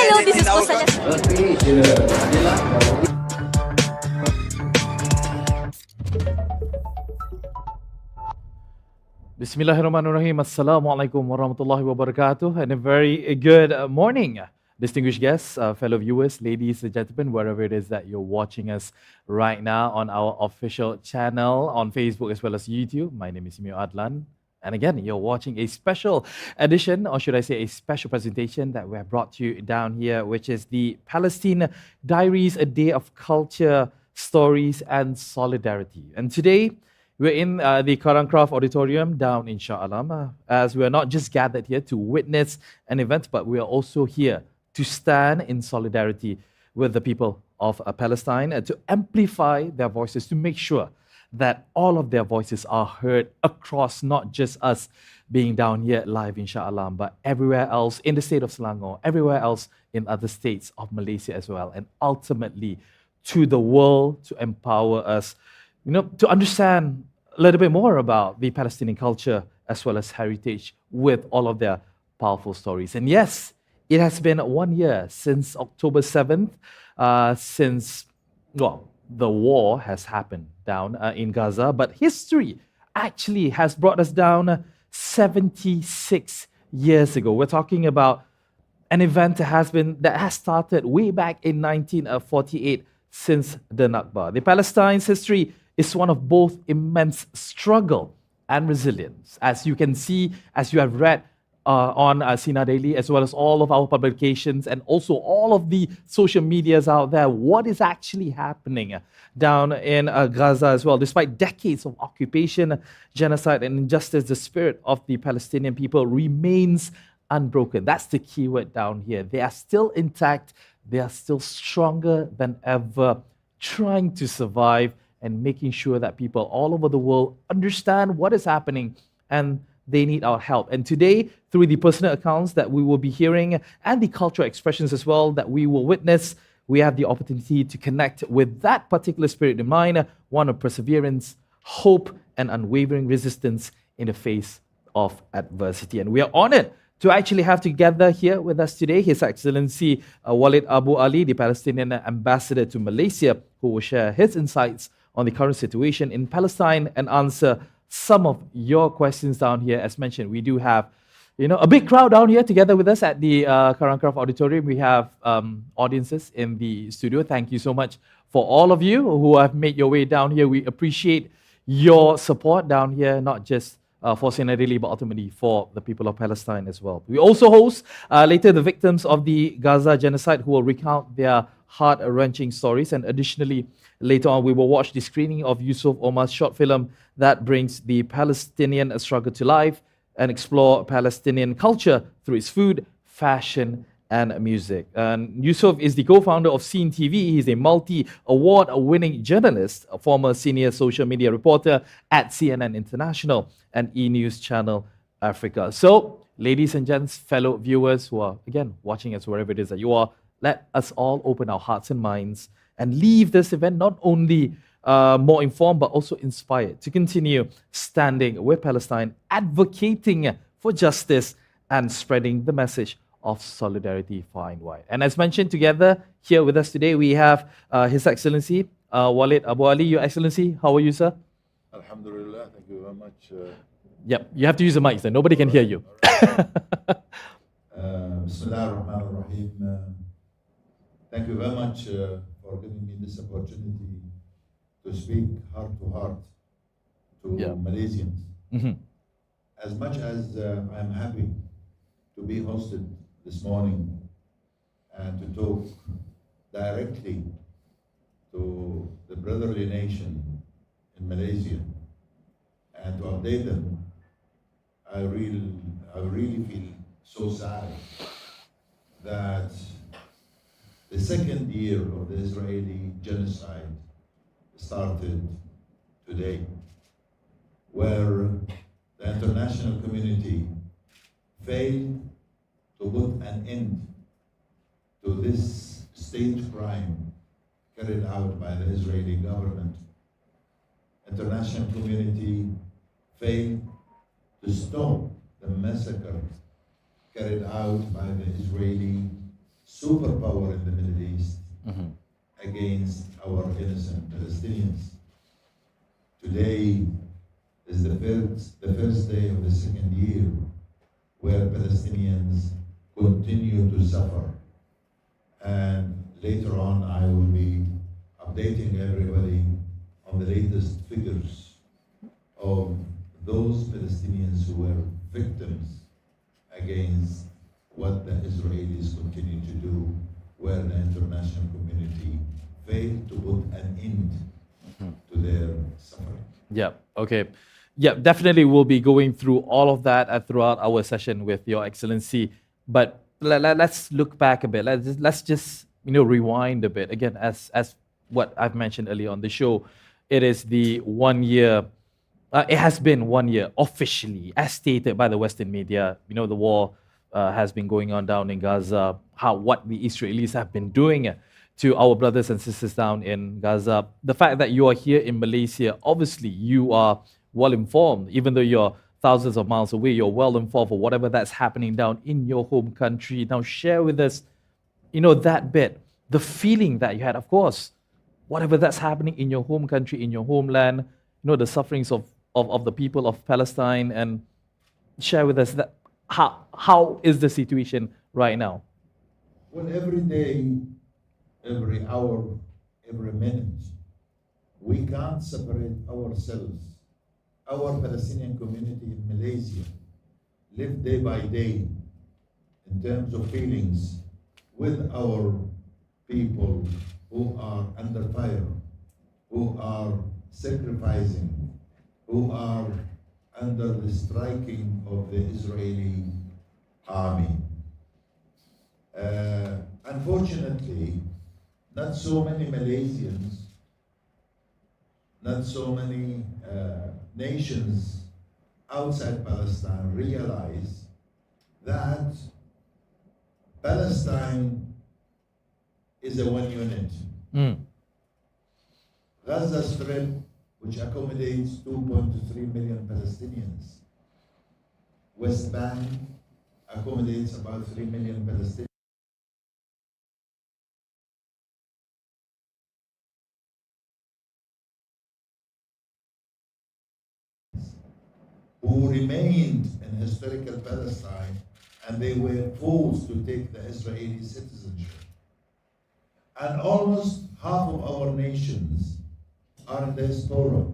Hello, this is Kusala. Bismillahirrahmanirrahim. Assalamualaikum warahmatullahi wabarakatuh. And a very good morning, distinguished guests, fellow viewers, ladies and gentlemen, wherever it is that you're watching us right now on our official channel on Facebook as well as YouTube. My name is Adlan. And again, you're watching a special edition, or should I say a special presentation that we have brought to you down here, which is the Palestinian Diaries, a day of culture, stories, and solidarity. And today, we're in the Karancraft Auditorium down in Shah Alam, as we are not just gathered here to witness an event, but we are also here to stand in solidarity with the people of Palestine and to amplify their voices, to make sure that all of their voices are heard across not just us being down here live in Shah Alam, but everywhere else in the state of Selangor, everywhere else in other states of Malaysia as well, and ultimately to the world to empower us, to understand a little bit more about the Palestinian culture as well as heritage with all of their powerful stories. And yes, it has been 1 year since October 7th, the war has happened down in Gaza, but history actually has brought us down 76 years ago. We're talking about an event that has started way back in 1948 since the Nakba. The Palestine's history is one of both immense struggle and resilience. As you can see, as you have read on Sinar Daily, as well as all of our publications and also all of the social medias out there, what is actually happening down in Gaza as well. Despite decades of occupation, genocide, and injustice, the spirit of the Palestinian people remains unbroken. That's the key word down here. They are still intact. They are still stronger than ever, trying to survive and making sure that people all over the world understand what is happening and they need our help. And today, through the personal accounts that we will be hearing and the cultural expressions as well that we will witness, we have the opportunity to connect with that particular spirit in mind, one of perseverance, hope, and unwavering resistance in the face of adversity. And we are honored to actually have together here with us today His Excellency Walid Abu Ali, the Palestinian Ambassador to Malaysia, who will share his insights on the current situation in Palestine and answer some of your questions down here. As mentioned, we do have a big crowd down here together with us at the Karancraft Auditorium. We have audiences in the studio. Thank you so much for all of you who have made your way down here. We appreciate your support down here, not just for Sinar Daily, but ultimately for the people of Palestine as well. We also host later the victims of the Gaza genocide who will recount their heart-wrenching stories. And additionally, later on, we will watch the screening of Yusuf Omar's short film that brings the Palestinian struggle to life and explore Palestinian culture through its food, fashion, and music. And Yusuf is the co-founder of Scene TV. He's a multi-award-winning journalist, a former senior social media reporter at CNN International and E-News Channel Africa. So, ladies and gents, fellow viewers who are, again, watching us wherever it is that you are, let us all open our hearts and minds and leave this event not only more informed, but also inspired to continue standing with Palestine, advocating for justice and spreading the message of solidarity far and wide. And as mentioned, together here with us today, we have His Excellency Walid Abu Ali. Your Excellency, how are you, sir? Alhamdulillah, thank you very much. Yep, you have to use the mic, so nobody can hear you. Bismillah ar-Rahman ar-Rahim. Thank you very much for giving me this opportunity to speak heart to heart to Malaysians. Mm-hmm. As much as I'm happy to be hosted this morning and to talk directly to the brotherly nation in Malaysia and to update them, I really feel so sad that the second year of the Israeli genocide started today, where the international community failed to put an end to this state crime carried out by the Israeli government. International community failed to stop the massacre carried out by the Israeli superpower in the Middle East against our innocent Palestinians. Today is the first day of the second year where Palestinians continue to suffer. And later on, I will be updating everybody on the latest figures of those Palestinians who were victims against what the Israelis continue to do, where the international community failed to put an end to their suffering. Yeah, okay. Yeah, definitely we'll be going through all of that throughout our session with Your Excellency. But let's look back a bit. Let's just rewind a bit. Again, as what I've mentioned earlier on the show, it is the 1 year. It has been 1 year officially, as stated by the Western media. The war has been going on down in Gaza. What the Israelis have been doing to our brothers and sisters down in Gaza. The fact that you are here in Malaysia, obviously you are well informed, even though you're thousands of miles away, you're well informed for whatever that's happening down in your home country. Now share with us, that bit, the feeling that you had, of course, whatever that's happening in your home country, in your homeland, the sufferings of the people of Palestine, and share with us that how is the situation right now? Well, every day, every hour, every minute, we can't separate ourselves. Our Palestinian community in Malaysia live day by day in terms of feelings with our people who are under fire, who are sacrificing, who are under the striking of the Israeli army. Unfortunately, not so many Malaysians, not so many nations outside Palestine realize that Palestine is a one unit. Gaza Strip, which accommodates 2.3 million Palestinians. West Bank accommodates about 3 million Palestinians. Who remained in historical Palestine, and they were forced to take the Israeli citizenship. And almost half of our nations are in diaspora,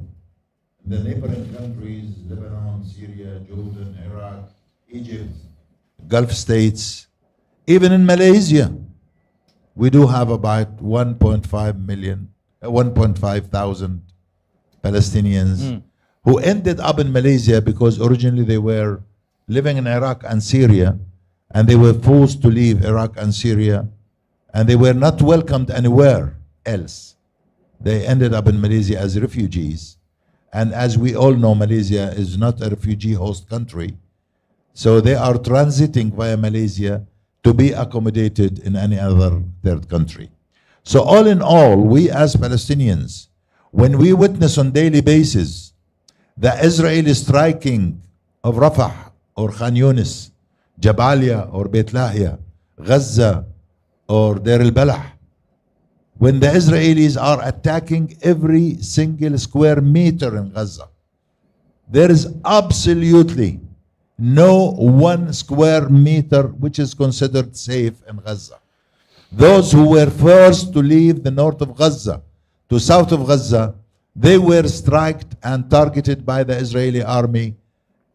in the neighboring countries, Lebanon, Syria, Jordan, Iraq, Egypt, Gulf states, even in Malaysia. We do have about 1.5 thousand Palestinians who ended up in Malaysia because originally they were living in Iraq and Syria, and they were forced to leave Iraq and Syria, and they were not welcomed anywhere else. They ended up in Malaysia as refugees. And as we all know, Malaysia is not a refugee host country. So they are transiting via Malaysia to be accommodated in any other third country. So all in all, we as Palestinians, when we witness on daily basis the Israeli striking of Rafah or Khan Yunis, Jabalia or Beit Lahia, Gaza or Deir al-Balah, when the Israelis are attacking every single square meter in Gaza, there is absolutely no 1 square meter which is considered safe in Gaza. Those who were forced to leave the north of Gaza to south of Gaza, they were struck and targeted by the Israeli army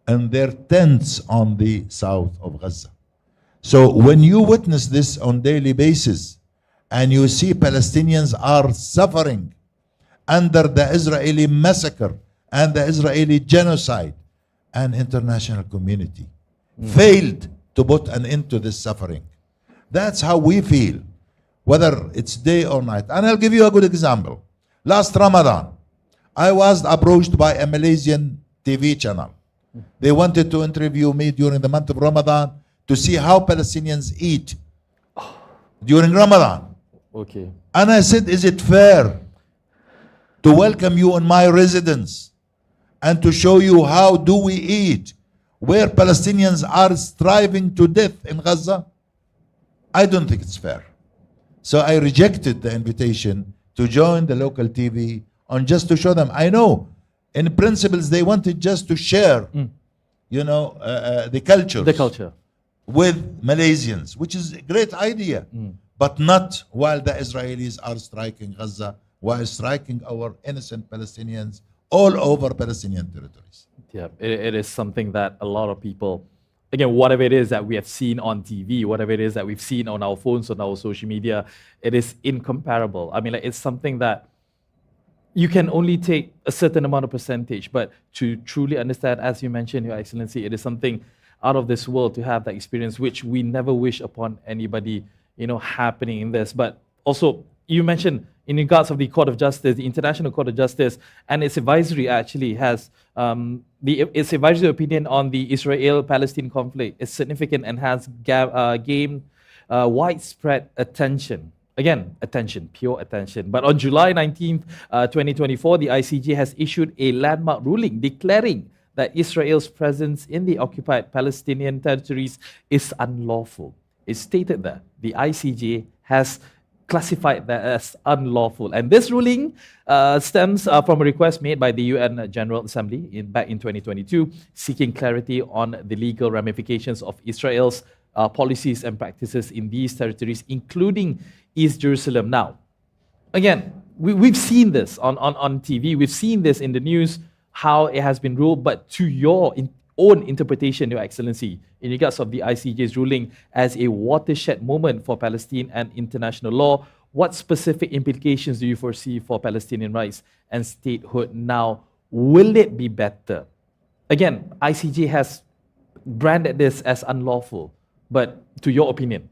in their tents on the south of Gaza. So when you witness this on daily basis, and you see Palestinians are suffering under the Israeli massacre and the Israeli genocide, and international community failed to put an end to this suffering. That's how we feel, whether it's day or night. And I'll give you a good example. Last Ramadan, I was approached by a Malaysian TV channel. They wanted to interview me during the month of Ramadan to see how Palestinians eat during Ramadan. Okay. And I said, is it fair to welcome you in my residence and to show you how do we eat where Palestinians are striving to death in Gaza? I don't think it's fair. So I rejected the invitation to join the local TV on just to show them. I know in principles they wanted just to share, the cultures. The culture. With Malaysians, which is a great idea, but not while the Israelis are striking Gaza, while striking our innocent Palestinians all over Palestinian territories. Yeah, it is something that a lot of people, again, whatever it is that we have seen on TV, whatever it is that we've seen on our phones, on our social media, it is incomparable. I mean, like, it's something that you can only take a certain amount of percentage, but to truly understand, as you mentioned, Your Excellency, it is something out of this world to have that experience, which we never wish upon anybody, happening in this. But also, you mentioned in regards of the Court of Justice, the International Court of Justice, and its advisory actually has its advisory opinion on the Israel-Palestine conflict is significant and has gained widespread attention. Again, attention, pure attention. But on July 19th, 2024, the ICJ has issued a landmark ruling declaring that Israel's presence in the occupied Palestinian territories is unlawful. It stated that the ICJ has classified that as unlawful. And this ruling stems from a request made by the UN General Assembly back in 2022, seeking clarity on the legal ramifications of Israel's policies and practices in these territories, including East Jerusalem. Now, again, we've seen this on TV, we've seen this in the news, how it has been ruled, but to your own interpretation, Your Excellency, in regards of the ICJ's ruling as a watershed moment for Palestine and international law, what specific implications do you foresee for Palestinian rights and statehood now? Will it be better? Again, ICJ has branded this as unlawful, but to your opinion?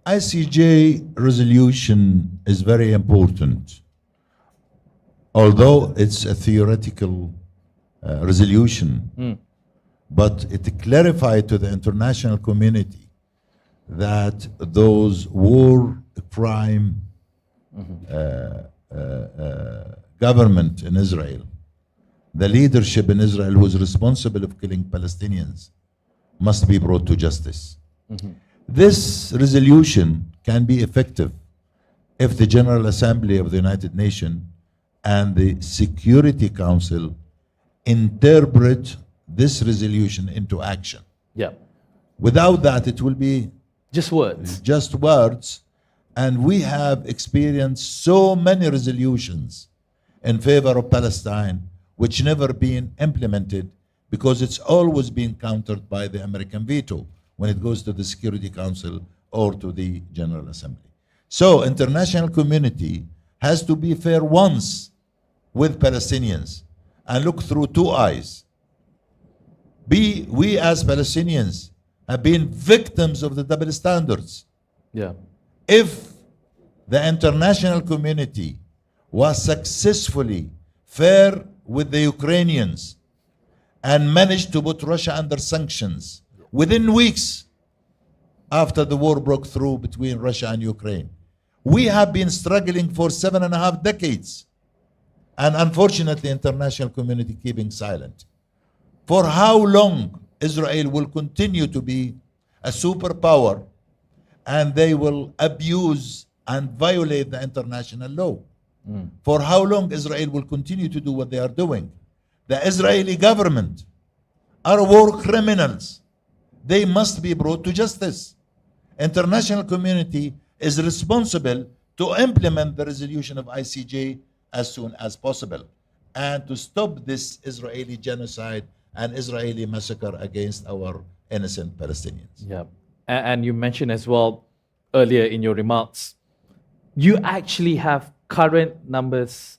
ICJ resolution is very important. Although it's a theoretical resolution, but it clarified to the international community that those war crime government in Israel, the leadership in Israel who is responsible of killing Palestinians, must be brought to justice. This resolution can be effective if the General Assembly of the United Nations and the Security Council interpret this resolution into action. Yeah. Without that, it will be just words. Just words. And we have experienced so many resolutions in favor of Palestine, which never been implemented because it's always been countered by the American veto when it goes to the Security Council or to the General Assembly. So international community has to be fair once with Palestinians and look through two eyes. We as Palestinians have been victims of the double standards. Yeah. If the international community was successfully fair with the Ukrainians and managed to put Russia under sanctions within weeks after the war broke through between Russia and Ukraine, we have been struggling for 7.5 decades. And unfortunately, international community keeping silent. For how long Israel will continue to be a superpower and they will abuse and violate the international law? For how long Israel will continue to do what they are doing? The Israeli government are war criminals. They must be brought to justice. International community is responsible to implement the resolution of ICJ as soon as possible and to stop this Israeli genocide and Israeli massacre against our innocent Palestinians. Yeah. And you mentioned as well earlier in your remarks, you actually have current numbers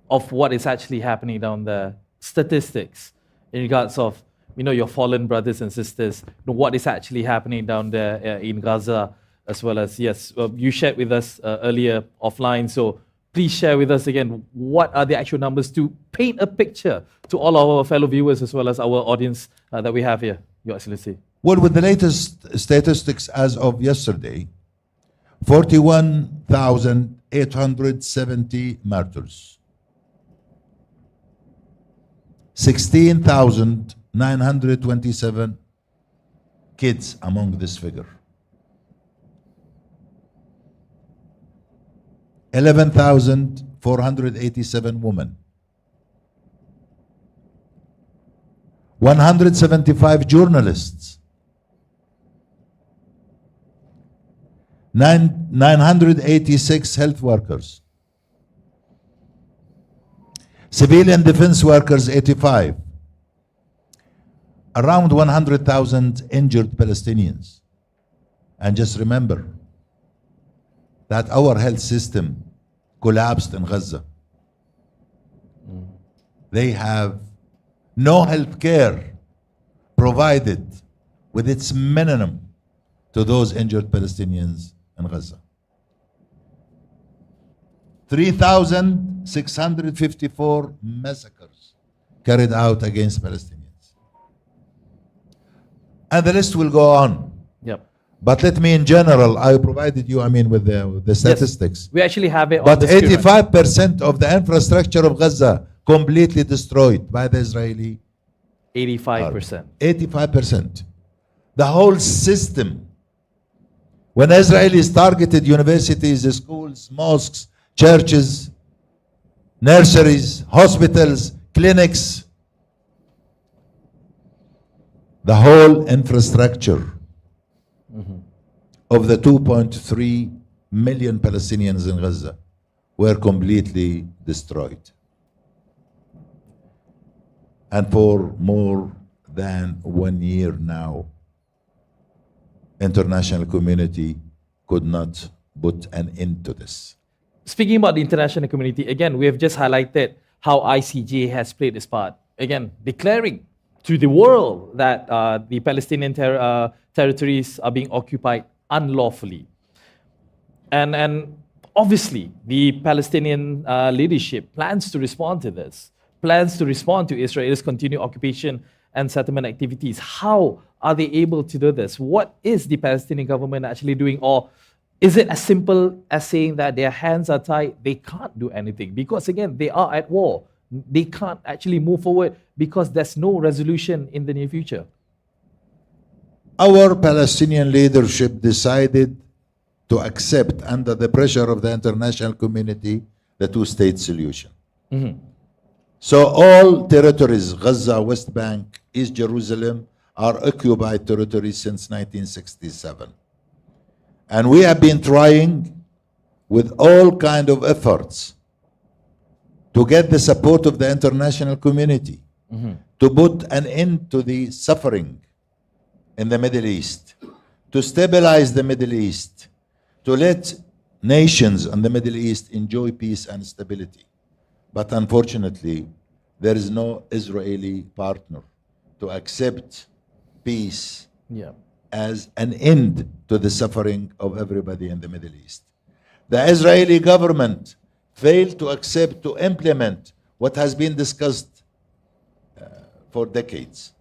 of what is actually happening down there, statistics in regards of your fallen brothers and sisters, what is actually happening down there in Gaza, as well as, yes, you shared with us earlier offline, so please share with us again, what are the actual numbers to paint a picture to all our fellow viewers as well as our audience that we have here, Your Excellency? Well, with the latest statistics as of yesterday, 41,870 martyrs, 16,927 kids among this figure. 11,487 women, 175 journalists, 986 health workers, civilian defense workers 85, around 100,000 injured Palestinians. And just remember that our health system collapsed in Gaza. They have no health care provided with its minimum to those injured Palestinians in Gaza. 3,654 massacres carried out against Palestinians. And the list will go on. Yep. But let me, in general, I provided you, with the statistics. Yes, we actually have it on But the screen. 85% of the infrastructure of Gaza completely destroyed by the Israeli. 85%. 85%. The whole system. When Israelis targeted universities, schools, mosques, churches, nurseries, hospitals, clinics, the whole infrastructure of the 2.3 million Palestinians in Gaza were completely destroyed. And for more than 1 year now, international community could not put an end to this. Speaking about the international community, again, we have just highlighted how ICJ has played its part. Again, declaring to the world that the Palestinian territories are being occupied unlawfully. And obviously, the Palestinian leadership plans to respond to this, plans to respond to Israel's continued occupation and settlement activities. How are they able to do this? What is the Palestinian government actually doing? Or is it as simple as saying that their hands are tied, they can't do anything? Because again, they are at war. They can't actually move forward because there's no resolution in the near future. Our Palestinian leadership decided to accept, under the pressure of the international community, the two-state solution. So all territories, Gaza, West Bank, East Jerusalem, are occupied territories since 1967. And we have been trying with all kind of efforts to get the support of the international community to put an end to the suffering in the Middle East, to stabilize the Middle East, to let nations in the Middle East enjoy peace and stability. But unfortunately, there is no Israeli partner to accept peace as an end to the suffering of everybody in the Middle East. The Israeli government failed to accept, to implement what has been discussed for decades.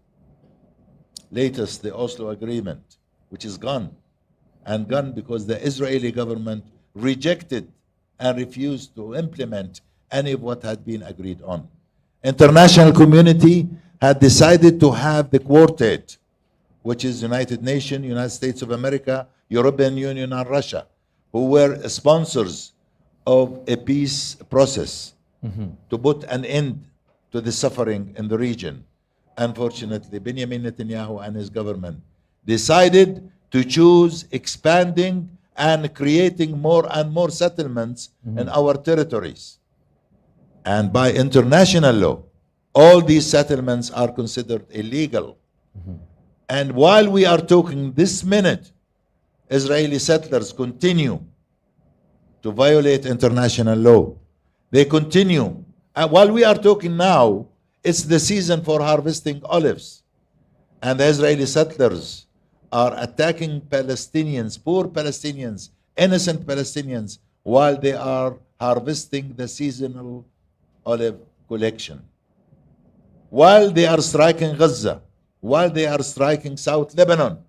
Latest, the Oslo Agreement, which is gone, and gone because the Israeli government rejected and refused to implement any of what had been agreed on. International community had decided to have the quartet, which is United Nations, United States of America, European Union, and Russia, who were sponsors of a peace process to put an end to the suffering in the region. Unfortunately, Benjamin Netanyahu and his government decided to choose expanding and creating more and more settlements in our territories. And by international law, all these settlements are considered illegal. And while we are talking this minute, Israeli settlers continue to violate international law. They continue. And while we are talking now, it's the season for harvesting olives. And the Israeli settlers are attacking Palestinians, poor Palestinians, innocent Palestinians, while they are harvesting the seasonal olive collection. While they are striking Gaza, while they are striking South Lebanon,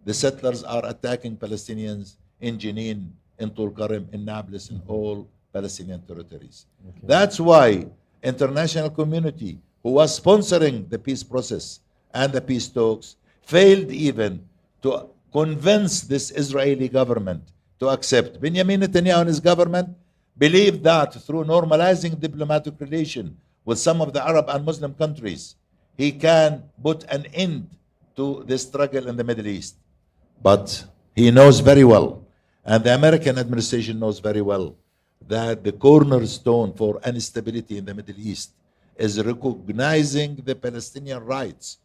the settlers are attacking Palestinians in Jenin, in Tulkarem, in Nablus, in all Palestinian territories. That's why international community, who was sponsoring the peace process and the peace talks, failed even to convince this Israeli government to accept. Benjamin Netanyahu and his government believe that through normalizing diplomatic relation with some of the Arab and Muslim countries, he can put an end to the struggle in the Middle East. But he knows very well, and the American administration knows very well, that the cornerstone for instability in the Middle East is recognizing the Palestinian rights.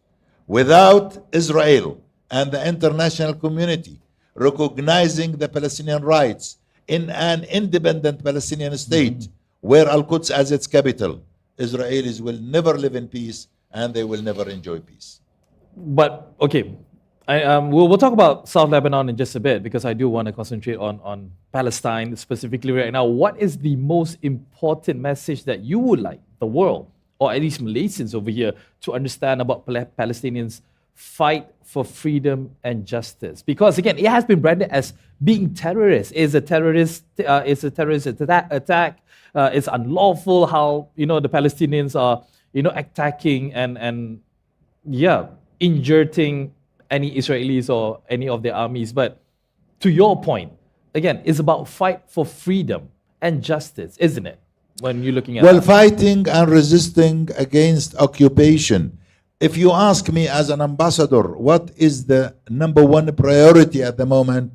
Without Israel and the international community recognizing the Palestinian rights in an independent Palestinian state where Al-Quds as its capital, Israelis will never live in peace and they will never enjoy peace. But okay, we'll talk about South Lebanon in just a bit because I do want to concentrate on Palestine specifically right now. What is the most important message that you would like the world, or at least Malaysians over here, to understand about Palestinians' fight for freedom and justice? Because again, it has been branded as being terrorist. It's a terrorist attack. It's unlawful how the Palestinians are attacking and injurting any Israelis or any of their armies. But to your point, again, it's about fight for freedom and justice, isn't it? When you're looking at fighting and resisting against occupation. If you ask me as an ambassador, what is the number one priority at the moment?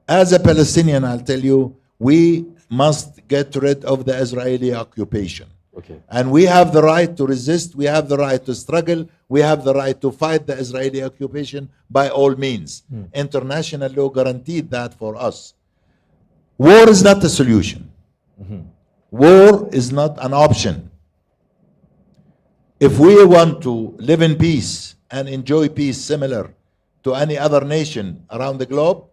As a Palestinian, I'll tell you, we must get rid of the Israeli occupation. Okay. And we have the right to resist, we have the right to struggle, we have the right to fight the Israeli occupation by all means. International law guaranteed that for us. War is not the solution. War is not an option. If we want to live in peace and enjoy peace similar to any other nation around the globe,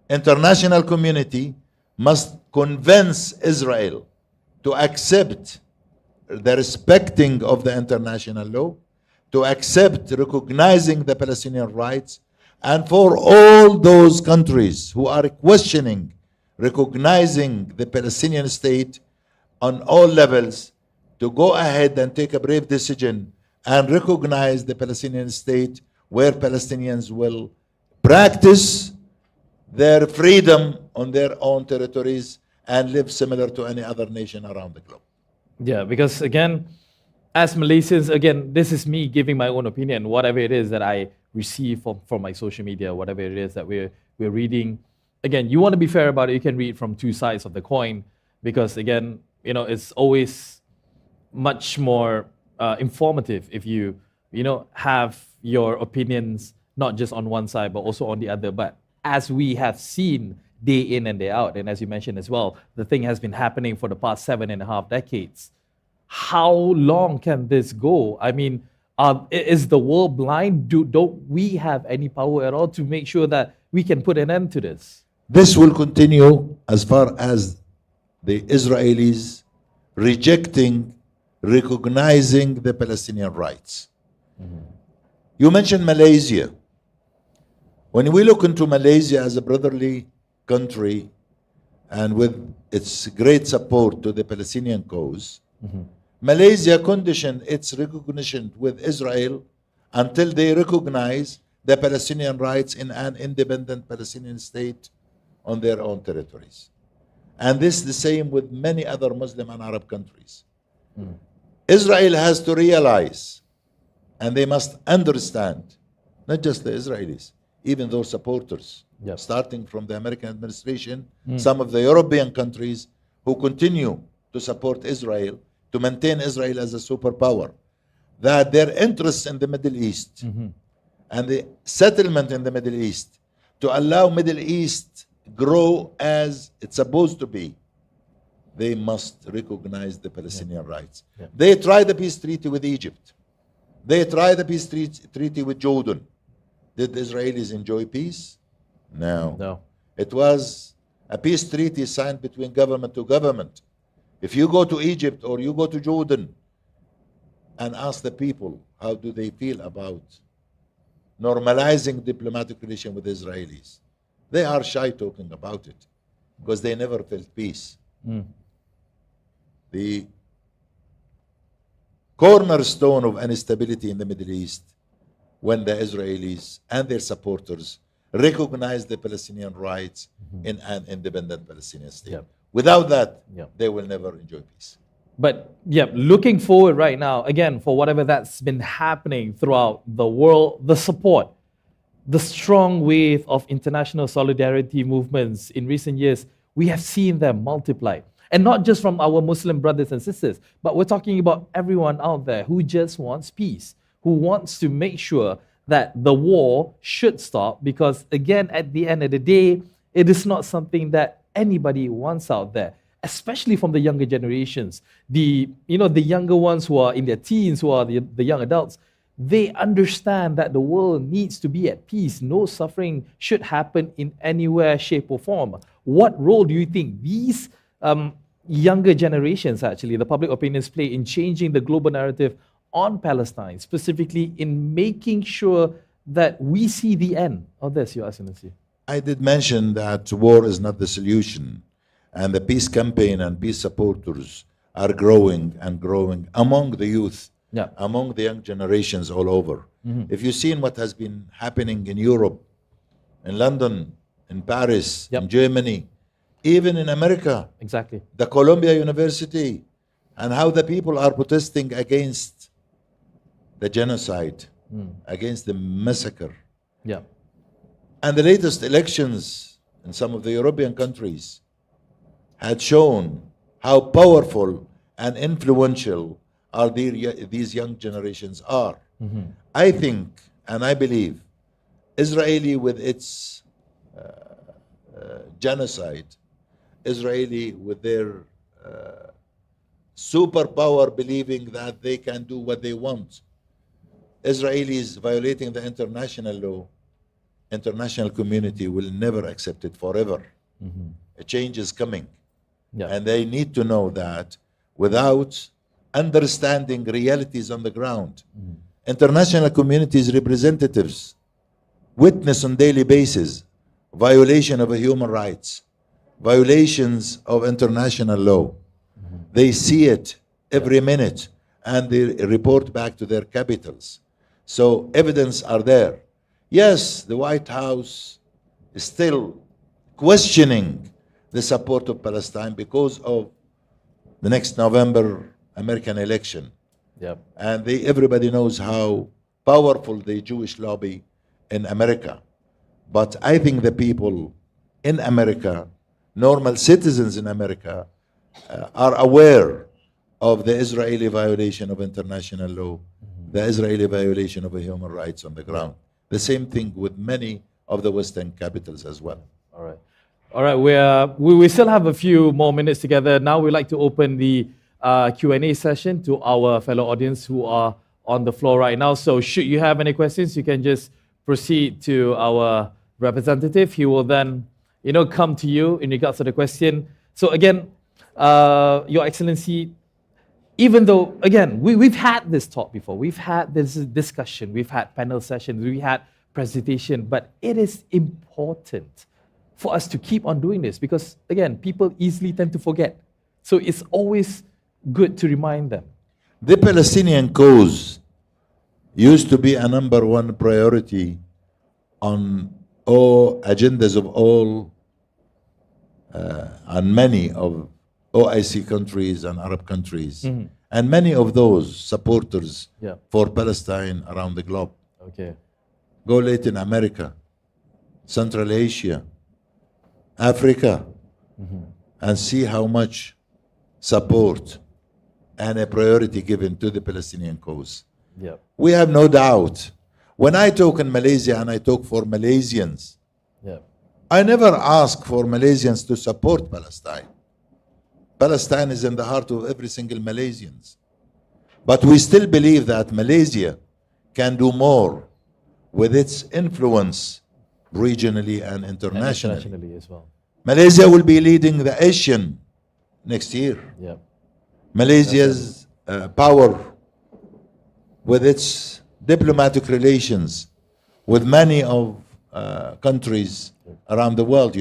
international community must convince Israel to accept the respecting of the international law, to accept recognizing the Palestinian rights, and for all those countries who are questioning recognizing the Palestinian state on all levels to go ahead and take a brave decision and recognize the Palestinian state where Palestinians will practice their freedom on their own territories and live similar to any other nation around the globe. Yeah, because again, as Malaysians, again, this is me giving my own opinion, whatever it is that I receive from my social media, whatever it is that we're reading. Again, you want to be fair about it, you can read from two sides of the coin, because again, it's always much more informative if you have your opinions not just on one side but also on the other. But as we have seen day in and day out, and as you mentioned as well, the thing has been happening for the past 7.5 decades. How long can this go? I mean, is the world blind? Don't we have any power at all to make sure that we can put an end to this? This will continue as far as the Israelis rejecting, recognizing the Palestinian rights. You mentioned Malaysia. When we look into Malaysia as a brotherly country and with its great support to the Palestinian cause, Malaysia conditioned its recognition with Israel until they recognize the Palestinian rights in an independent Palestinian state on their own territories. And this is the same with many other Muslim and Arab countries. Israel has to realize, and they must understand, not just the Israelis, even those supporters, starting from the American administration, some of the European countries who continue to support Israel, to maintain Israel as a superpower, that their interests in the Middle East and the settlement in the Middle East to allow Middle East grow as it's supposed to be, they must recognize the Palestinian rights. They tried the peace treaty with Egypt. They tried the peace treaty with Jordan. Did the Israelis enjoy peace? No. It was a peace treaty signed between government to government. If you go to Egypt or you go to Jordan and ask the people how do they feel about normalizing diplomatic relation with Israelis, they are shy talking about it because they never felt peace. The cornerstone of instability in the Middle East, when the Israelis and their supporters recognize the Palestinian rights in an independent Palestinian state. Without that, Yeah. they will never enjoy peace. But yeah, looking forward right now, again, for whatever that's been happening throughout the world, the support, the strong wave of international solidarity movements in recent years, we have seen them multiply. And not just from our Muslim brothers and sisters, but we're talking about everyone out there who just wants peace, who wants to make sure that the war should stop, because again, at the end of the day, it is not something that anybody wants out there, especially from the younger generations. The younger ones who are in their teens, who are the young adults, they understand that the world needs to be at peace. No suffering should happen in anywhere, shape, or form. What role do you think these younger generations, actually, the public opinions, play in changing the global narrative on Palestine, specifically in making sure that we see the end of this, Your Excellency? I did mention that war is not the solution, and the peace campaign and peace supporters are growing and growing among the youth, among the young generations all over. If you've seen what has been happening in Europe, in London, in Paris, in Germany, even in America, Exactly. the Columbia University, and how the people are protesting against the genocide, against the massacre. Yeah. And the latest elections in some of the European countries had shown how powerful and influential are these young generations are. I think and I believe Israeli with its genocide, Israeli with their superpower believing that they can do what they want, Israelis violating the international law, international community will never accept it forever. A change is coming. And they need to know that without understanding realities on the ground, international community's representatives witness on daily basis violation of human rights, violations of international law. They see it every minute and they report back to their capitals. So evidence are there. Yes, the White House is still questioning the support of Palestine because of the next November American election. And everybody knows how powerful the Jewish lobby in America. But I think the people in America, normal citizens in America, are aware of the Israeli violation of international law, the Israeli violation of human rights on the ground. The same thing with many of the Western capitals as well. All right. We still have a few more minutes together. Now we'd like to open the Q&A session to our fellow audience who are on the floor right now. So should you have any questions, you can just proceed to our representative. He will then, come to you in regards to the question. So again, Your Excellency, even though, again, we've had this talk before, we've had this discussion, we've had panel sessions, we had presentation, but it is important for us to keep on doing this because, again, people easily tend to forget. So it's always good to remind them. The Palestinian cause used to be a number one priority on all agendas of all, on many of OIC countries and Arab countries, and many of those supporters for Palestine around the globe. Go Latin America, Central Asia, Africa, and see how much support and a priority given to the Palestinian cause. We have no doubt. When I talk in Malaysia and I talk for Malaysians, I never ask for Malaysians to support Palestine. Palestine is in the heart of every single Malaysian. But we still believe that Malaysia can do more with its influence regionally and internationally. And internationally as well. Malaysia will be leading the Asian next year. Malaysia's power with its diplomatic relations with many of countries around the world,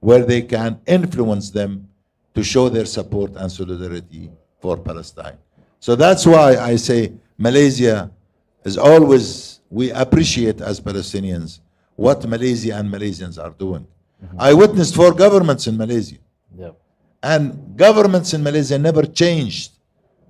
where they can influence them to show their support and solidarity for Palestine. So that's why I say Malaysia is always, we appreciate as Palestinians what Malaysia and Malaysians are doing. I witnessed 4 governments in Malaysia. And governments in Malaysia never changed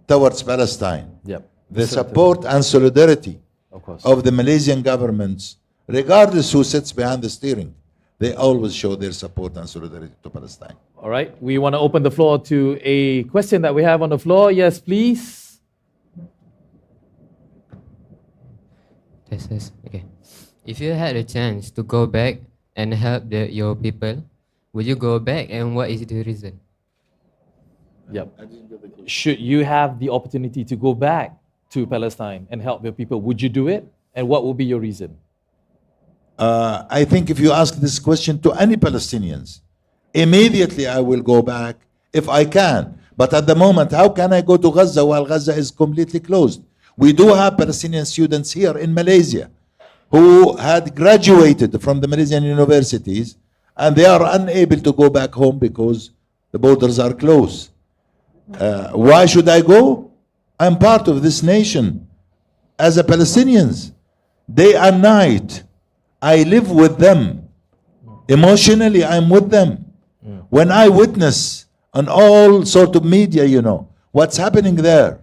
towards Palestine. Yep. The support and solidarity Of course. of the Malaysian governments, regardless who sits behind the steering, they always show their support and solidarity to Palestine. All right. We want to open the floor to a question that we have on the floor. Yes, please. Yes. Okay. If you had a chance to go back and help your people, would you go back, and what is the reason? Yep. Should you have the opportunity to go back to Palestine and help your people, would you do it? And what would be your reason? I think if you ask this question to any Palestinians, immediately I will go back if I can. But at the moment, how can I go to Gaza while Gaza is completely closed? We do have Palestinian students here in Malaysia who had graduated from the Malaysian universities, and they are unable to go back home because the borders are closed. Why should I go? I'm part of this nation as a Palestinians. Day and night, I live with them. Emotionally, I'm with them. When I witness on all sort of media, what's happening there,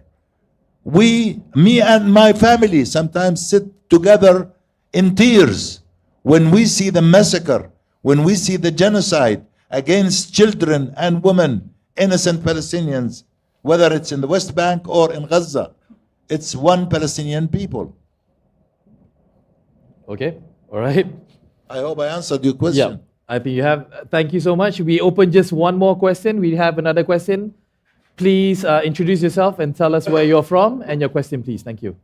me and my family sometimes sit together in tears when we see the massacre, when we see the genocide against children and women, innocent Palestinians, whether it's in the West Bank or in Gaza. It's one Palestinian people. Okay. All right. I hope I answered your question. Yeah. I think you have. Thank you so much. We open just one more question. We have another question. Please introduce yourself and tell us where you're from and your question, please. Thank you.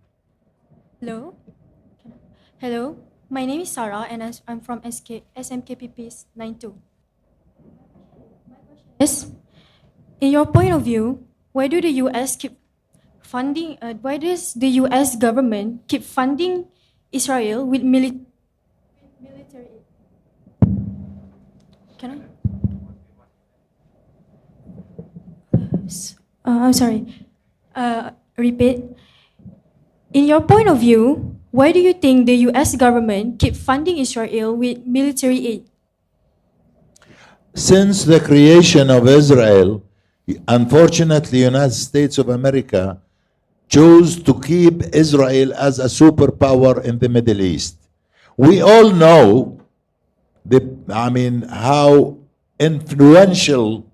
Hello. Hello. My name is Sarah and I'm from SMKPP's 92. Yes. In your point of view, why do the US keep funding? Why does the US government keep funding Israel with military aid? Can I? I'm sorry. Repeat. In your point of view, why do you think the US government keep funding Israel with military aid? Since the creation of Israel, unfortunately, United States of America chose to keep Israel as a superpower in the Middle East. We all know how influential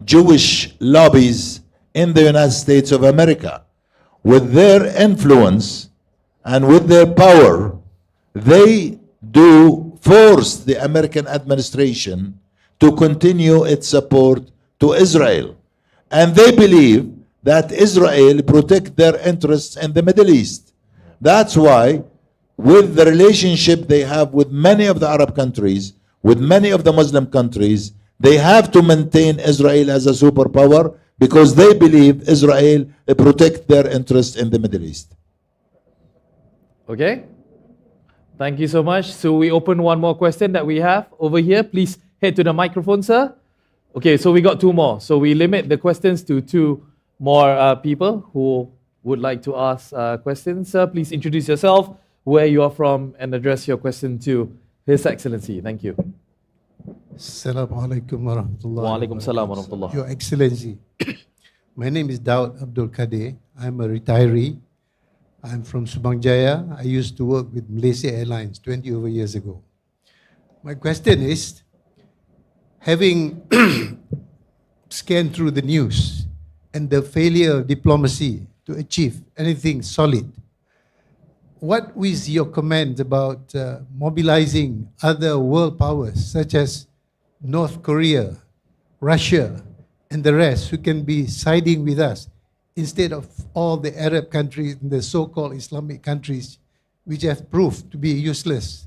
Jewish lobbies in the United States of America, with their influence and with their power, they do force the American administration to continue its support to Israel. And they believe that Israel protect their interests in the Middle East. That's why, with the relationship they have with many of the Arab countries, with many of the Muslim countries, they have to maintain Israel as a superpower because they believe Israel protect their interests in the Middle East. Okay. Thank you so much. So we open one more question that we have over here. Please head to the microphone, sir. Okay, so we got two more. So we limit the questions to two more people who would like to ask questions. Sir, please introduce yourself, where you are from, and address your question to His Excellency. Thank you. Assalamu alaikum wa rahmatullah. Wa alaikum salam wa rahmatullah. Your Excellency, my name is Daud Abdul Kadir. I'm a retiree. I'm from Subang Jaya. I used to work with Malaysia Airlines 20 over years ago. My question is, having scanned through the news and the failure of diplomacy to achieve anything solid, what is your comment about mobilizing other world powers such as North Korea, Russia, and the rest who can be siding with us instead of all the Arab countries and the so-called Islamic countries which have proved to be useless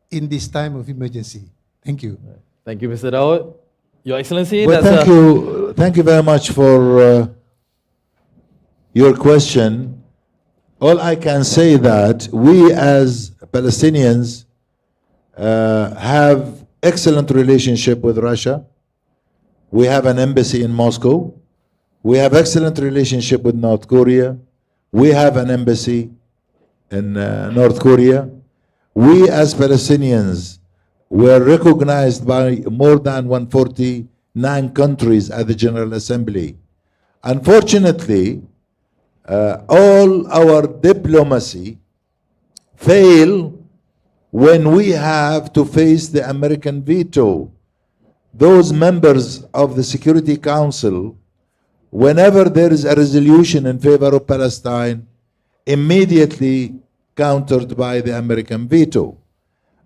in this time of emergency? Thank you. Thank you, Mr. Daud. Your Excellency, Well, thank you very much for your question. All I can say that we as Palestinians have excellent relationship with Russia. We have an embassy in Moscow. We have excellent relationship with North Korea. We have an embassy in North Korea. We as Palestinians were recognized by more than 140 9 countries at the General Assembly. Unfortunately, all our diplomacy fail when we have to face the American veto. Those members of the Security Council, whenever there is a resolution in favor of Palestine, immediately countered by the American veto.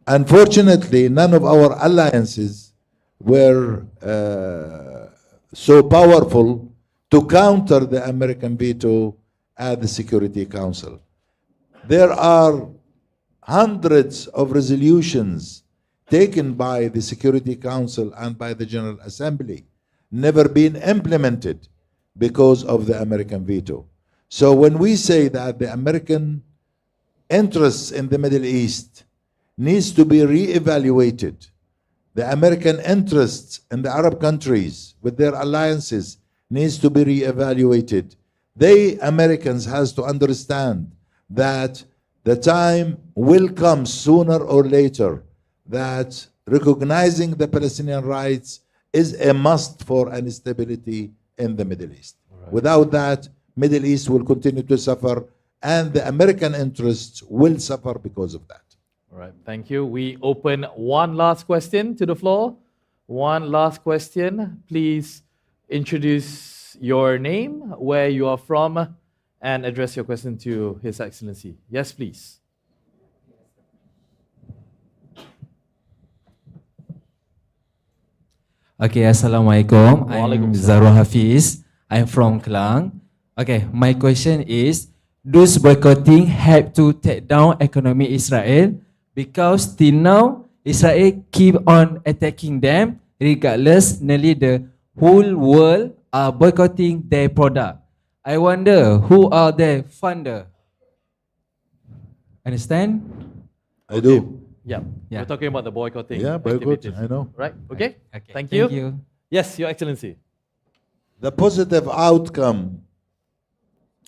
Unfortunately, none of our alliances were so powerful to counter the American veto at the Security Council. There are hundreds of resolutions taken by the Security Council and by the General Assembly, never been implemented because of the American veto. So when we say that the American interests in the Middle East needs to be re-evaluated, the American interests in the Arab countries with their alliances needs to be re-evaluated, they, Americans, has to understand that the time will come sooner or later that recognizing the Palestinian rights is a must for any stability in the Middle East. Right. Without that, Middle East will continue to suffer and the American interests will suffer because of that. All right, thank you. We open one last question to the floor. One last question. Please introduce your name, where you are from, and address your question to His Excellency. Yes, please. Okay, Assalamualaikum. I'm Waalaikumsalam. Zarul Hafiz. I'm from Kelang. Okay, my question is, does boycotting help to take down economy Israel? Because till now, Israel keep on attacking them, regardless, nearly the whole world are boycotting their product. I wonder who are their funder. Understand? I do. Yeah. Yeah. We're talking about the boycotting. Yeah, boycott, activities. I know. Right, okay. Okay. Thank you. Yes, Your Excellency. The positive outcome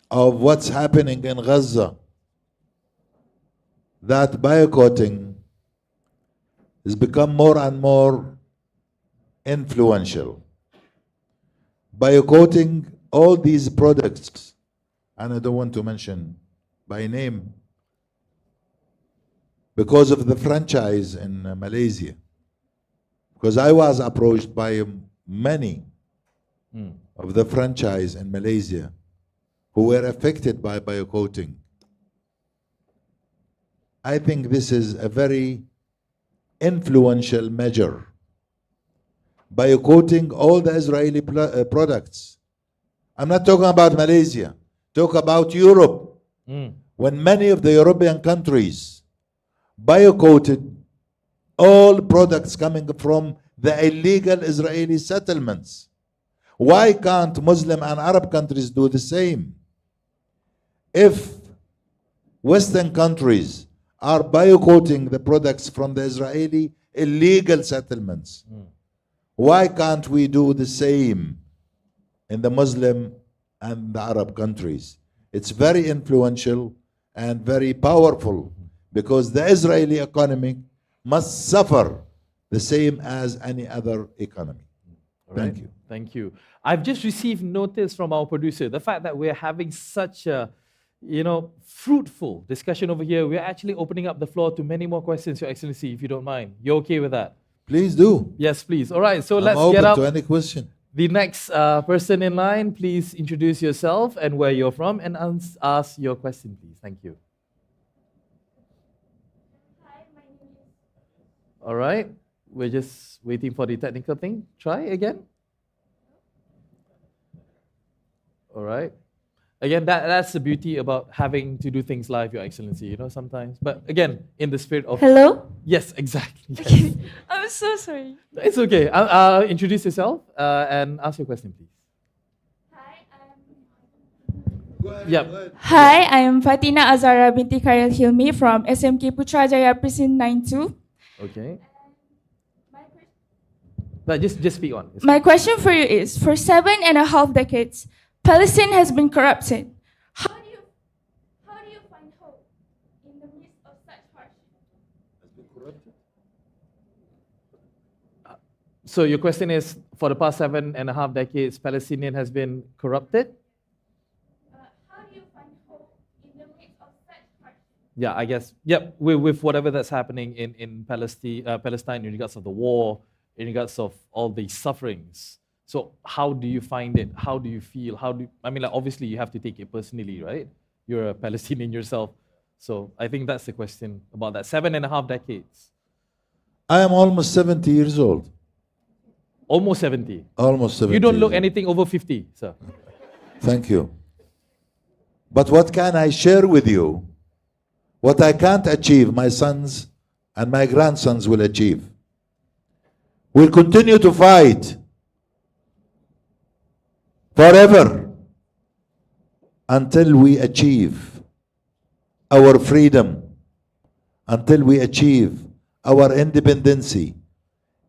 of what's happening in Gaza, that boycotting has become more and more influential. Boycotting all these products, and I don't want to mention by name, because of the franchise in Malaysia. Because I was approached by many of the franchise in Malaysia who were affected by boycotting. I think this is a very influential measure. Boycotting all the Israeli products. I'm not talking about Malaysia. Talk about Europe. When many of the European countries boycotted all products coming from the illegal Israeli settlements. Why can't Muslim and Arab countries do the same? If Western countries are boycotting the products from the Israeli illegal settlements, why can't we do the same in the Muslim and the Arab countries? It's very influential and very powerful because the Israeli economy must suffer the same as any other economy. Thank you. Thank you. I've just received notice from our producer, the fact that we're having such a, fruitful discussion over here. We're actually opening up the floor to many more questions, Your Excellency, if you don't mind. You're okay with that? Please do. Yes, please. All right, so I'm let's open get up. to any question. The next person in line, please introduce yourself and where you're from and ask your question, please. Thank you. All right, we're just waiting for the technical thing. Try again. All right. Again, that's the beauty about having to do things live, Your Excellency, sometimes. But again, in the spirit of... Hello? Yes, exactly. Yes. Okay. I'm so sorry. It's okay. Introduce yourself and ask your question, please. Hi, I am Fatina Azara binti Khairil Hilmi from SMK Putrajaya Precinct 92. Okay. No, just speak on. My question for you is, for 7.5 decades, Palestine has been corrupted. How do you find hope in the midst of such hardship? So your question is, for the past 7.5 decades, Palestinian has been corrupted? How do you find hope in the midst of such hardship? Yeah, I guess, yep, with whatever that's happening in Palestine in regards of the war, in regards of all the sufferings. So how do you find it? How do you feel? I mean, like, obviously you have to take it personally, right? You're a Palestinian yourself. So I think that's the question about that 7.5 decades. I am almost 70 years old. Almost 70. Almost 70. You don't look years old. anything over 50, sir. Thank you. But what can I share with you? What I can't achieve, my sons and my grandsons will achieve. We'll continue to fight forever until we achieve our freedom, until we achieve our independency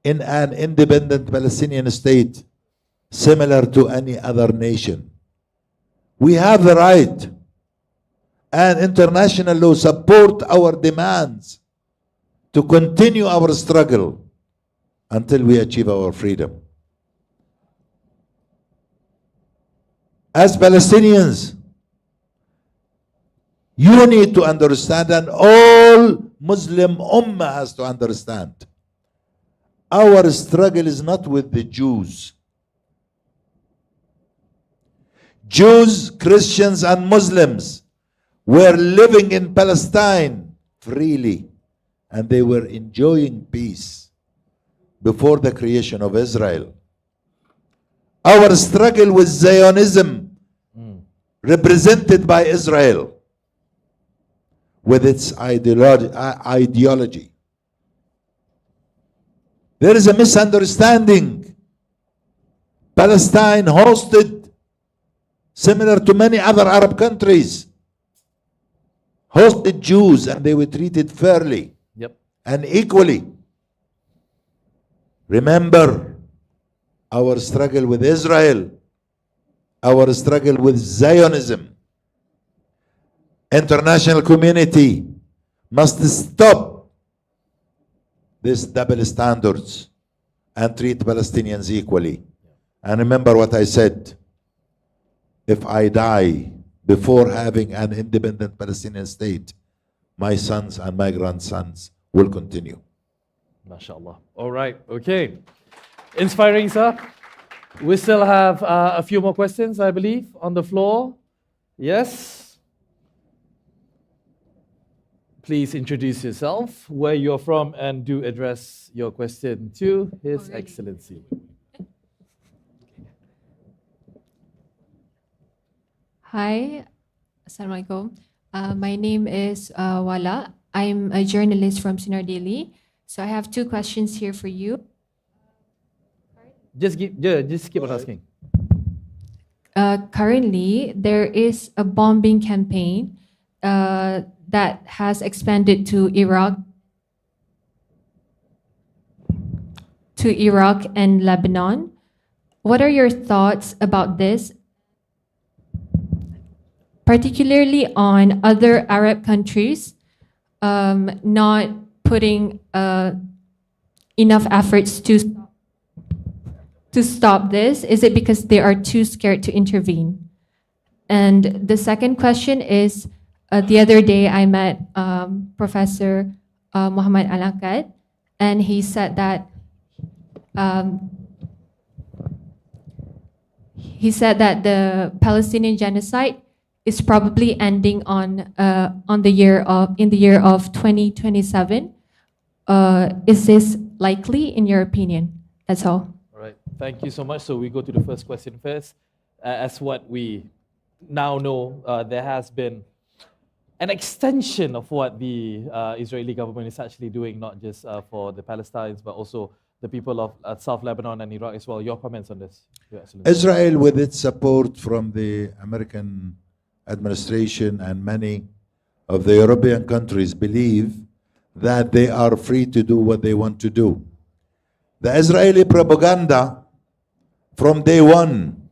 in an independent Palestinian state similar to any other nation. We have the right, and international law support our demands to continue our struggle until we achieve our freedom. As Palestinians, you need to understand, and all Muslim Ummah has to understand, our struggle is not with the Jews. Jews, Christians, and Muslims were living in Palestine freely, and they were enjoying peace before the creation of Israel. Our struggle with Zionism, represented by Israel, with its ideology. There is a misunderstanding. Palestine hosted, similar to many other Arab countries, hosted Jews, and they were treated fairly and equally. Remember our struggle with Israel, our struggle with Zionism. International community must stop these double standards and treat Palestinians equally. And remember what I said, if I die before having an independent Palestinian state, my sons and my grandsons will continue. MashaAllah. All right, okay. Inspiring, sir. We still have a few more questions, I believe, on the floor. Yes? Please introduce yourself, where you're from, and do address your question to His Excellency. Hi, Assalamualaikum. My name is Wala. I'm a journalist from Sinar Daily. So I have two questions here for you. Just keep on asking. Currently, there is a bombing campaign that has expanded to Iraq and Lebanon. What are your thoughts about this, particularly on other Arab countries not putting enough efforts to stop this? Is it because they are too scared to intervene? And the second question is, the other day I met Professor Muhammad Al-Akkad, and he said that the Palestinian genocide is probably ending in the year of 2027. Is this likely, in your opinion? That's all. All right, thank you so much. So we go to the first question first. As what we now know, there has been an extension of what the Israeli government is actually doing, not just for the Palestinians, but also the people of South Lebanon and Iraq as well. Your comments on this, Your Excellency. Israel, with its support from the American administration and many of the European countries, believe that they are free to do what they want to do. The Israeli propaganda from day one,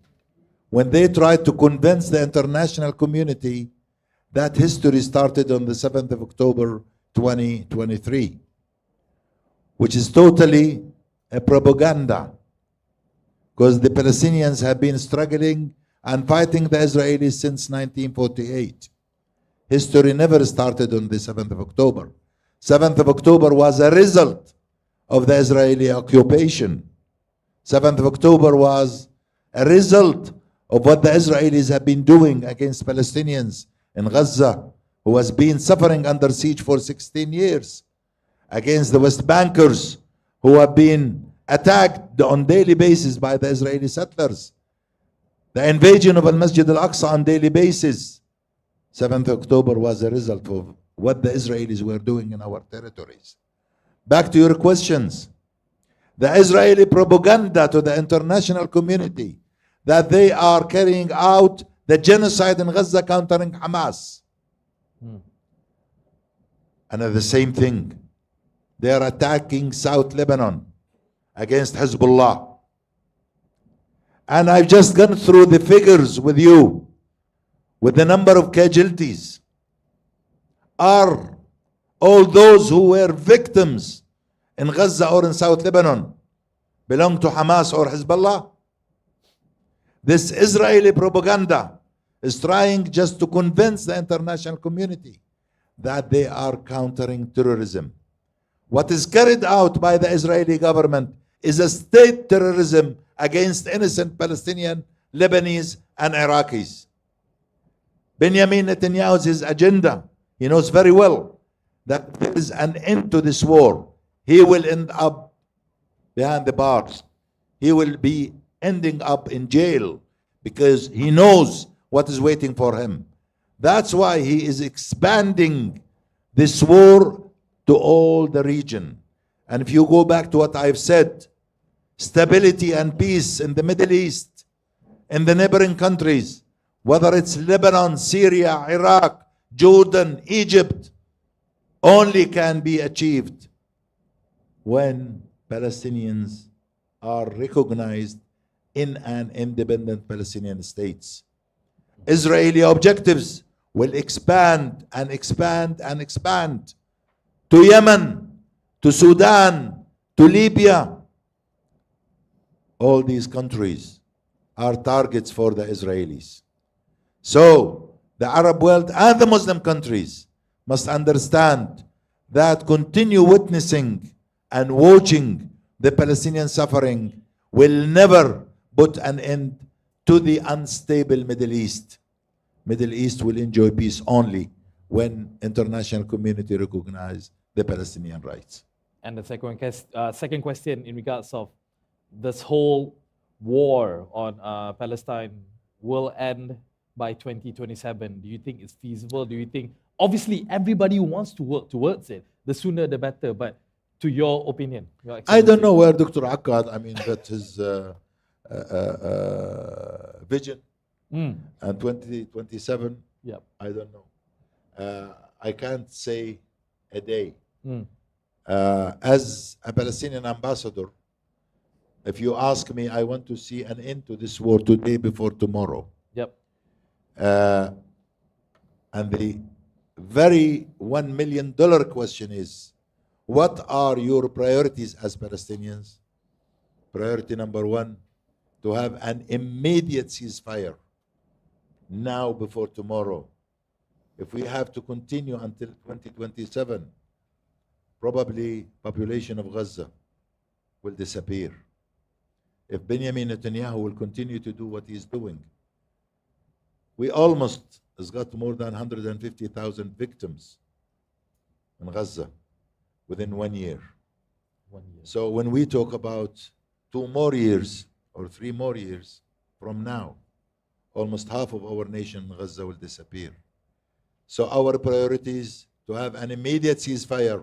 when they tried to convince the international community that history started on the 7th of October 2023, which is totally a propaganda, because the Palestinians have been struggling and fighting the Israelis since 1948. History never started on the 7th of October. 7th of October was a result of the Israeli occupation. 7th of October was a result of what the Israelis have been doing against Palestinians in Gaza, who has been suffering under siege for 16 years, against the West Bankers, who have been attacked on daily basis by the Israeli settlers, the invasion of Al-Masjid Al-Aqsa on daily basis. 7th October was a result of what the Israelis were doing in our territories. Back to your questions. The Israeli propaganda to the international community that they are carrying out the genocide in Gaza countering Hamas. And at the same thing, they are attacking South Lebanon against Hezbollah. And I've just gone through the figures with you, with the number of casualties. Are all those who were victims in Gaza or in South Lebanon belong to Hamas or Hezbollah? This Israeli propaganda is trying just to convince the international community that they are countering terrorism. What is carried out by the Israeli government is a state terrorism against innocent Palestinian, Lebanese, and Iraqis. Benjamin Netanyahu's agenda, he knows very well that there is an end to this war. He will end up behind the bars. He will be ending up in jail because he knows what is waiting for him. That's why he is expanding this war to all the region. And if you go back to what I've said, stability and peace in the Middle East, in the neighboring countries, whether it's Lebanon, Syria, Iraq, Jordan, Egypt, only can be achieved when Palestinians are recognized in an independent Palestinian states. Israeli objectives will expand and expand and expand to Yemen, to Sudan, to Libya. All these countries are targets for the Israelis. So the Arab world and the Muslim countries must understand that continue witnessing and watching the Palestinian suffering will never put an end to the unstable Middle East. Middle East will enjoy peace only when international community recognize the Palestinian rights. And the second question in regards of this whole war on Palestine will end by 2027. Do you think it's feasible? Do you think, obviously everybody wants to work towards it, the sooner the better, but to your opinion? Your I don't know where Dr. Akkad, that his vision and 2027, yep. I don't know. I can't say a day. As a Palestinian ambassador, if you ask me, I want to see an end to this war today before tomorrow. Yep. And the very $1 million question is, what are your priorities as Palestinians? Priority number one, to have an immediate ceasefire now before tomorrow. If we have to continue until 2027, probably population of Gaza will disappear. If Benjamin Netanyahu will continue to do what he's doing, we almost has got more than 150,000 victims in Gaza within 1 year. 1 year. So when we talk about 2 more years or 3 more years from now, almost half of our nation in Gaza will disappear. So our priority is to have an immediate ceasefire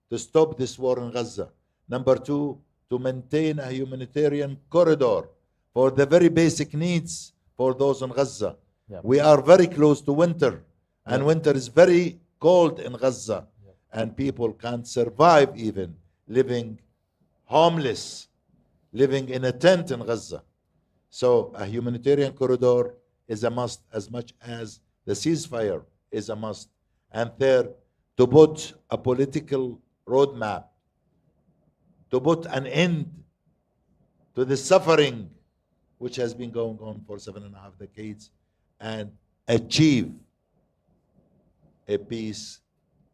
to stop this war in Gaza. Number 2, to maintain a humanitarian corridor for the very basic needs for those in Gaza. Yep. We are very close to winter, and winter is very cold in Gaza, and people can't survive even living homeless, living in a tent in Gaza. So a humanitarian corridor is a must as much as the ceasefire is a must. And third, to put a political roadmap to put an end to the suffering which has been going on for 7.5 decades and achieve a peace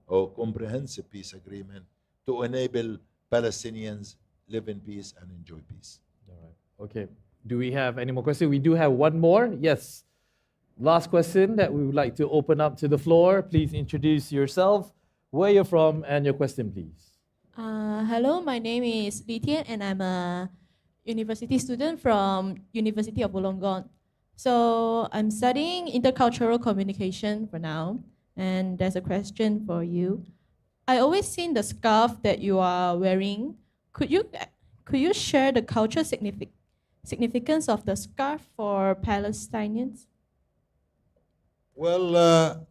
or comprehensive peace agreement to enable Palestinians live in peace and enjoy peace. All right. Okay. Do we have any more questions? We do have one more. Yes. Last question that we would like to open up to the floor. Please introduce yourself, where you're from, and your question, please. Hello, my name is Li Tian, and I'm a university student from University of Wollongong. So I'm studying intercultural communication for now, and there's a question for you. I always seen the scarf that you are wearing. Could you share the cultural significance of the scarf for Palestinians? Well,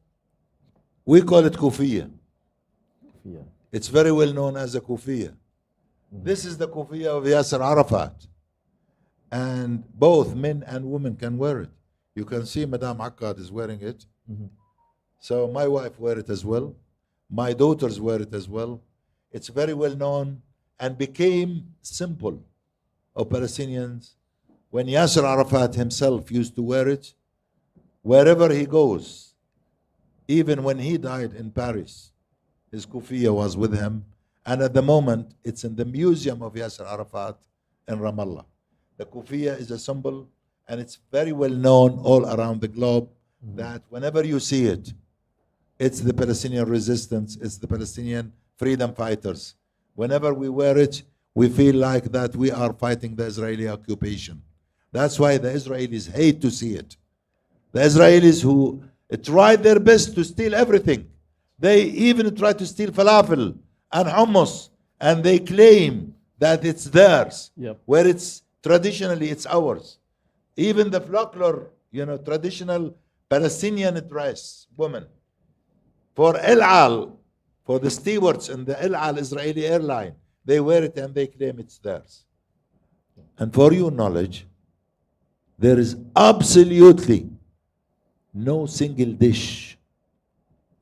we call it kufiya. Yeah. It's very well known as a kufiya. This is the kufiya of Yasser Arafat. And both men and women can wear it. You can see Madame Akkad is wearing it. So my wife wear it as well. My daughters wear it as well. It's very well known and became symbol of Palestinians. When Yasser Arafat himself used to wear it, wherever he goes, even when he died in Paris, his kufiya was with him. And at the moment, it's in the museum of Yasser Arafat in Ramallah. The kufiya is a symbol, and it's very well known all around the globe that whenever you see it, it's the Palestinian resistance, it's the Palestinian freedom fighters. Whenever we wear it, we feel like that we are fighting the Israeli occupation. That's why the Israelis hate to see it. The Israelis who tried their best to steal everything. They even try to steal falafel and hummus, and they claim that it's theirs, where it's traditionally it's ours. Even the folklore, traditional Palestinian dress, women. For El Al, for the stewards in the El Al Israeli airline, they wear it and they claim it's theirs. And for your knowledge, there is absolutely no single dish.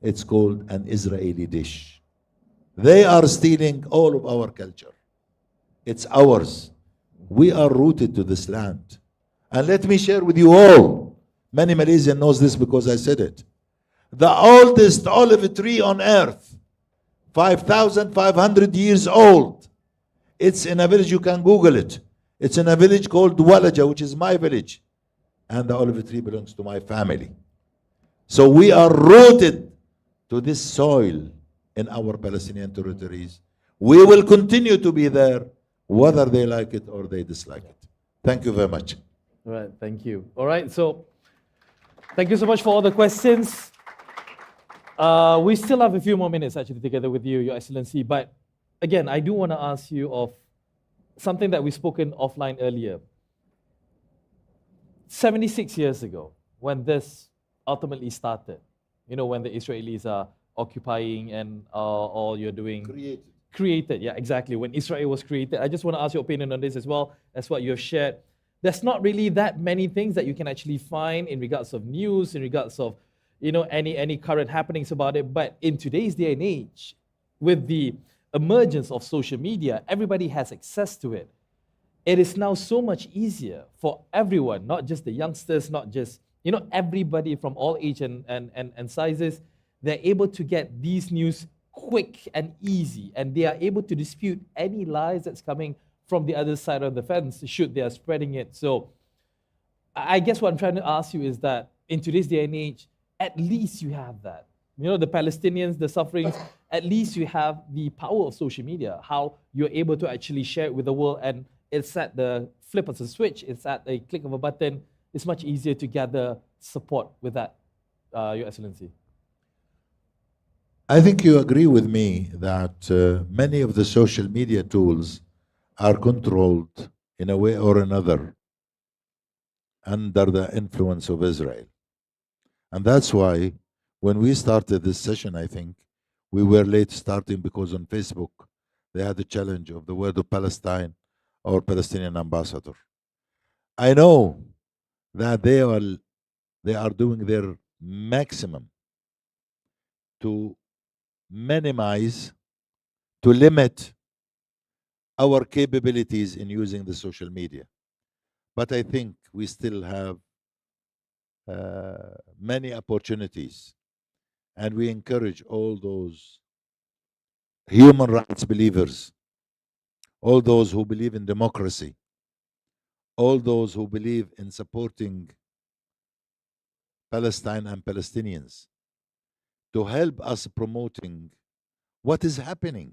It's called an Israeli dish. They are stealing all of our culture. It's ours. We are rooted to this land. And let me share with you all, many Malaysians knows this because I said it. The oldest olive tree on earth, 5,500 years old. It's in a village, you can Google it. It's in a village called Walaja, which is my village. And the olive tree belongs to my family. So we are rooted to this soil in our Palestinian territories. We will continue to be there, whether they like it or they dislike it. Thank you very much. All right, thank you. All right, so thank you so much for all the questions. We still have a few more minutes actually together with you, Your Excellency. But again, I do want to ask you of something that we spoken offline earlier. 76 years ago, when this ultimately started, when the Israelis are occupying and all you're doing. Created, yeah, exactly. When Israel was created. I just want to ask your opinion on this as well as what you have shared. There's not really that many things that you can actually find in regards of news, in regards of, any current happenings about it. But in today's day and age, with the emergence of social media, everybody has access to it. It is now so much easier for everyone, not just the youngsters, not just, everybody from all age and sizes. They're able to get these news quick and easy, and they are able to dispute any lies that's coming from the other side of the fence, should they are spreading it. So I guess what I'm trying to ask you is that in today's day and age, at least you have that. The Palestinians, the sufferings, at least you have the power of social media, how you're able to actually share it with the world, and it's at the flip of a switch, it's at a click of a button. It's much easier to gather support with that, Your Excellency. I think you agree with me that many of the social media tools are controlled in a way or another under the influence of Israel. And that's why when we started this session, I think we were late starting because on Facebook they had the challenge of the word of Palestine or Palestinian Ambassador. I know that they are doing their maximum to minimize, to limit our capabilities in using the social media. But I think we still have many opportunities, and we encourage all those human rights believers, all those who believe in democracy, all those who believe in supporting Palestine and Palestinians, to help us promoting what is happening,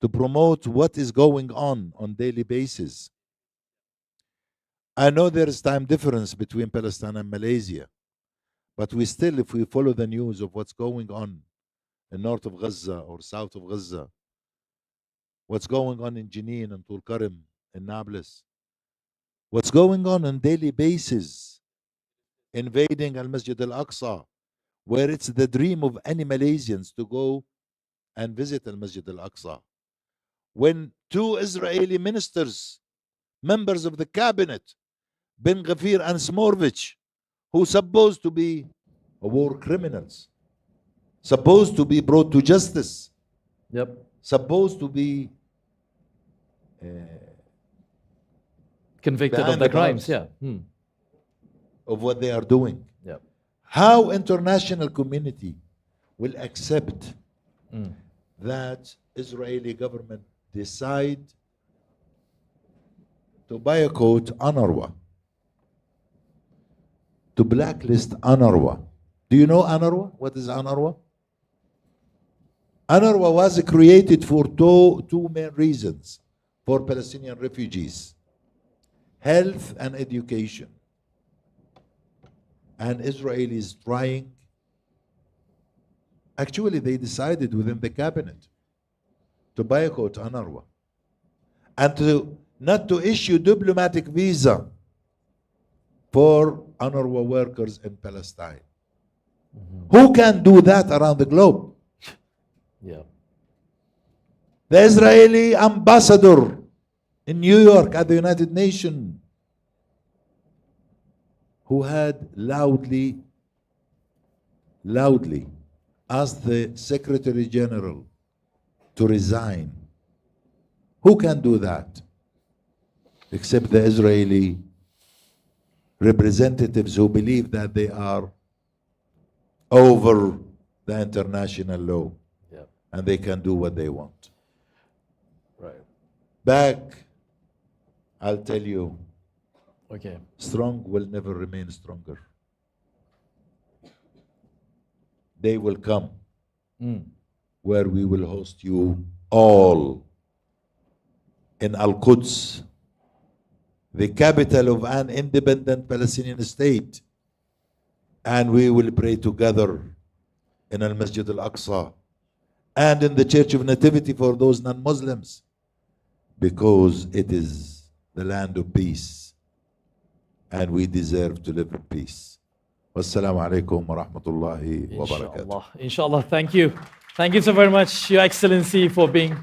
to promote what is going on daily basis. I know there is time difference between Palestine and Malaysia, but we still, if we follow the news of what's going on in north of Gaza or south of Gaza, what's going on in Jenin and Tulkarm, in Nablus, what's going on daily basis, invading Al-Masjid Al-Aqsa, where it's the dream of any Malaysians to go and visit Al-Masjid Al-Aqsa. When two Israeli ministers, members of the cabinet, Ben Gvir and Smotrich, who supposed to be war criminals, supposed to be brought to justice, supposed to be convicted of behind the the crimes, bars yeah. of what they are doing. Yep. How international community will accept that Israeli government decide to boycott UNRWA, to blacklist UNRWA? Do you know UNRWA? What is UNRWA? UNRWA was created for two main reasons for Palestinian refugees: health and education. And Israelis trying, actually they decided within the cabinet to boycott UNRWA and not to issue diplomatic visa for UNRWA workers in Palestine. Who can do that around the globe? Yeah. The Israeli ambassador in New York at the United Nations, who had loudly asked the Secretary General to resign. Who can do that except the Israeli representatives who believe that they are over the international law, and they can do what they want? Right. Back, I'll tell you, Okay. strong will never remain stronger. Day will come where we will host you all in Al-Quds, the capital of an independent Palestinian state, and we will pray together in Al-Masjid Al-Aqsa and in the Church of Nativity for those non-Muslims, because it is the land of peace and we deserve to live in peace. Wassalamu alaikum wa rahmatullahi wa barakatuh. Inshallah. Thank you. Thank you so very much, Your Excellency, for being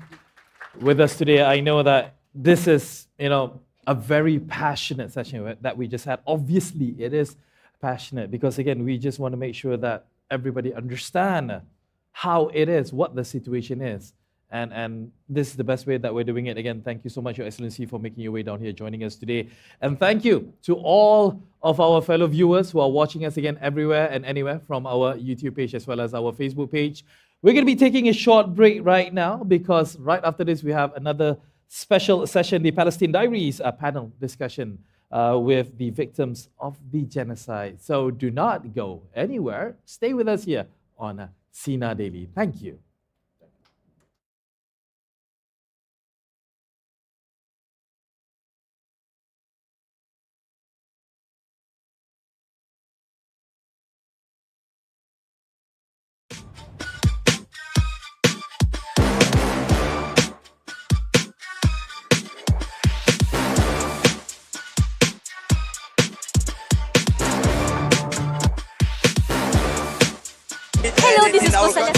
with us today. I know that this is, a very passionate session that we just had. Obviously, it is passionate because, again, we just want to make sure that everybody understand how it is, what the situation is. And this is the best way that we're doing it. Again, thank you so much, Your Excellency, for making your way down here, joining us today. And thank you to all of our fellow viewers who are watching us again everywhere and anywhere from our YouTube page as well as our Facebook page. We're going to be taking a short break right now because right after this, we have another special session, the Palestinian Diaries, a panel discussion with the victims of the genocide. So do not go anywhere. Stay with us here on Sinar Daily. Thank you. Hello, this is Rosalia.